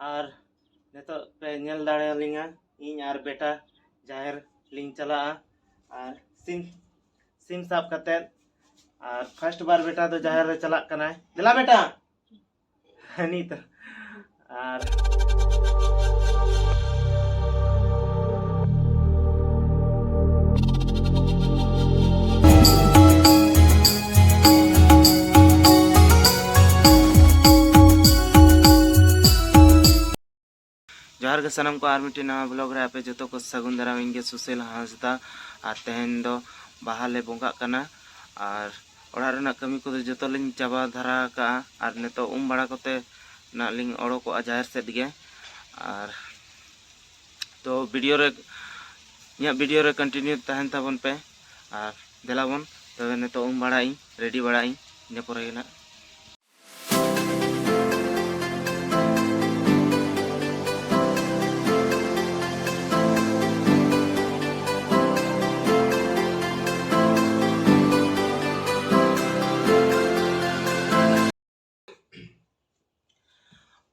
और नितो पे नेल दाड़ेलिंगा इन और बेटा जाहिर लिंग चला और सिम सिम साब कते और फर्स्ट बार बेटा तो जाहिर रे चला कना दिला बेटा हनी तो और जोहार के सनम को आर मिट्टी नवा ब्लॉग रे आपे जो को सगुन दाराम इंगे सुशील हांसदा और तेहन दो बाहाले बोंगा कना और ओड़ा रेना कमी को जो लिंग चाबा धरा का और नेतो बड़ा कोते ना लिंग ओड़ोको जाहिर सेद गे और तो वीडियो रे कंटिन्यू तहन ताबन पे और देलाबन तो नेतो बड़ा रेडी बड़ा इन परे ना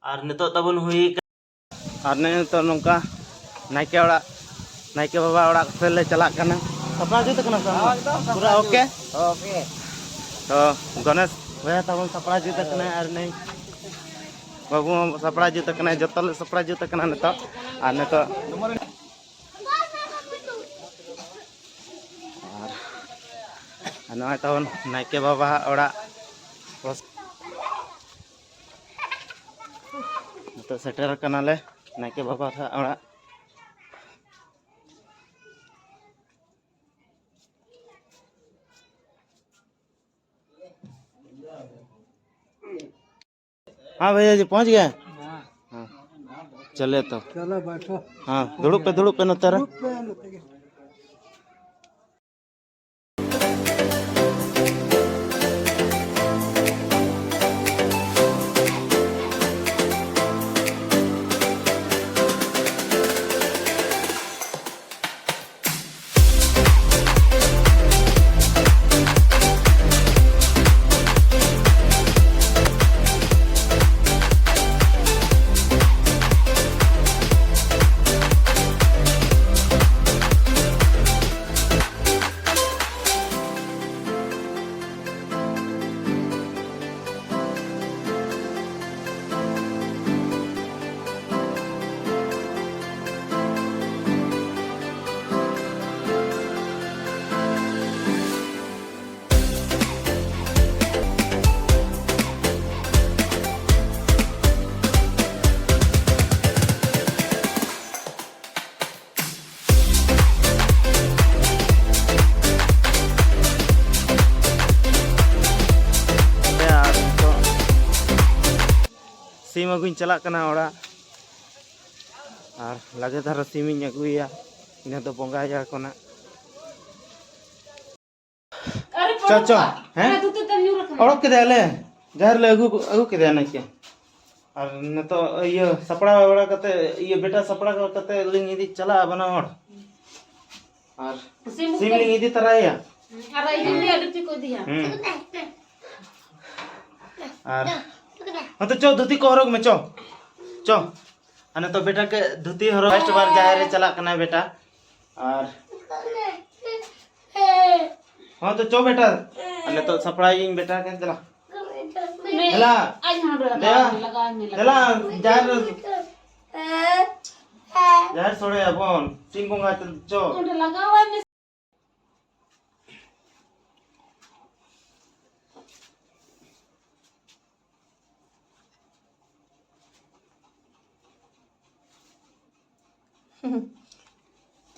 और नितो तबन हुई और ने तो नौका नायके ओड़ा नायके बाबा ओड़ा से ले चला कना सपना जुत कना पूरा ओके ओके तो गणेश भैया तबन सपना जुत कना और नहीं बाबू सपना जुत कना जतल सपना जुत कना नितो और नितो और नय तबन नायके बाबा ओड़ा तो सेटर कनाले नायके बाबा था ओड़ा हाँ भैया जी पहुंच गए हाँ चले तो चलो बैठो हाँ दुड़ुप पे न तेरा सीम अगुई चला कना ओड़ा और लगे धारा सीम अगुया इन तो बंगाया कोना चो हैं ओड़क के ले जहर ले अगु के ना के और न तो ये सपड़ा बड़ा कते ये बेटा सपड़ा कते लिंग इदी चला बना और सीम लिंग इदी तराया अरे इदी अडती को दिया और हाँ तो चो धोती को हरोग में चो अने तो बेटा के धोती हरोग फर्स्ट बार जाहिर चला कना बेटा और हाँ तो चो बेटा अने तो सपड़ा बेटा के चला चला चला जाहिर सोड़े अपन सिंह कोंगा चो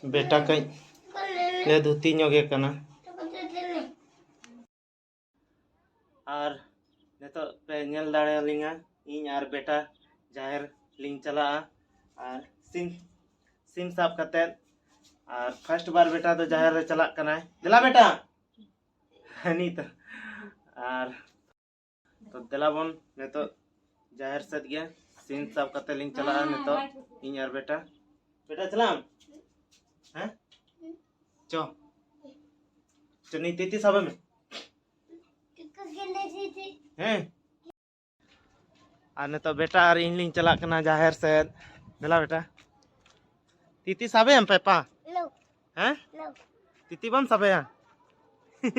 बेटा कई ले धोती नोगे कना और नितो पे नेल दाड़ेलिंगा इन और बेटा जाहिर लिंग चला और सिम साब कते और फर्स्ट बार बेटा तो जाहिर रे चला कना दिला बेटा हनी तो और तो दिलाबन नितो जाहिर सद गया सिम साब कते लिंग चला नितो इन और बेटा चलाम हैं चो नहीं तीती सब में हैं और नितो बेटा और इन लिंग चला कना जाहिर से देला बेटा तीती साबे हम पेपा लो हैं लो तीती बम साबे हैं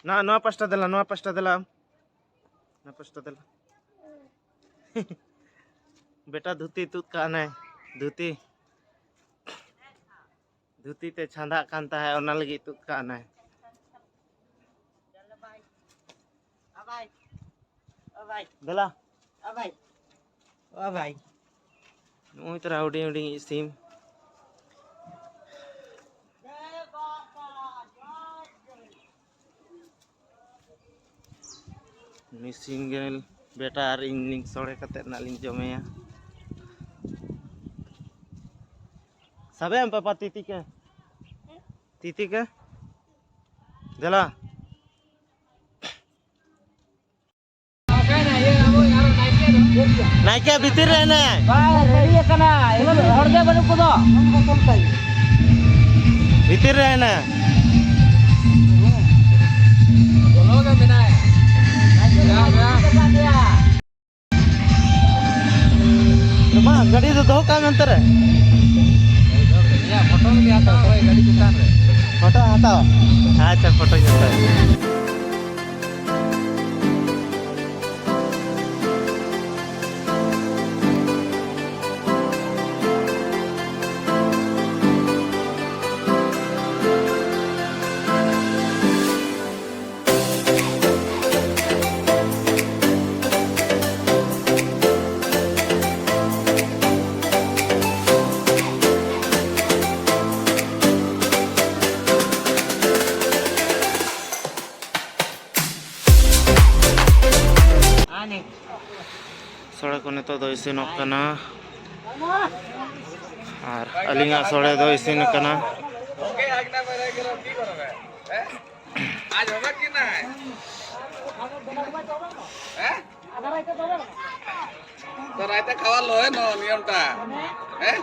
ना नो पस्टा देला ना पस्टा देला बेटा धुती तुत का नहीं धुती धुती ते छांदा कांता है और लगी तुत का नहीं देला नुई तरह उड़ी उड़ी सिम सिंगल बेटा और इन लिंग सोड़े कते ना लिंग जमेया सबे हम पापा तीती के देला नाइके भीतर रहना भीतर रहना गाड़ी तो दो काम अंतर है फोटो आता अच्छा फोटो जाता है सोड़े को नितो दो इसिनोग कना और अलिंगा सोड़े दो इसिन कना आज होगा कि ना है तो रायता खावा लो है नो नियमटा है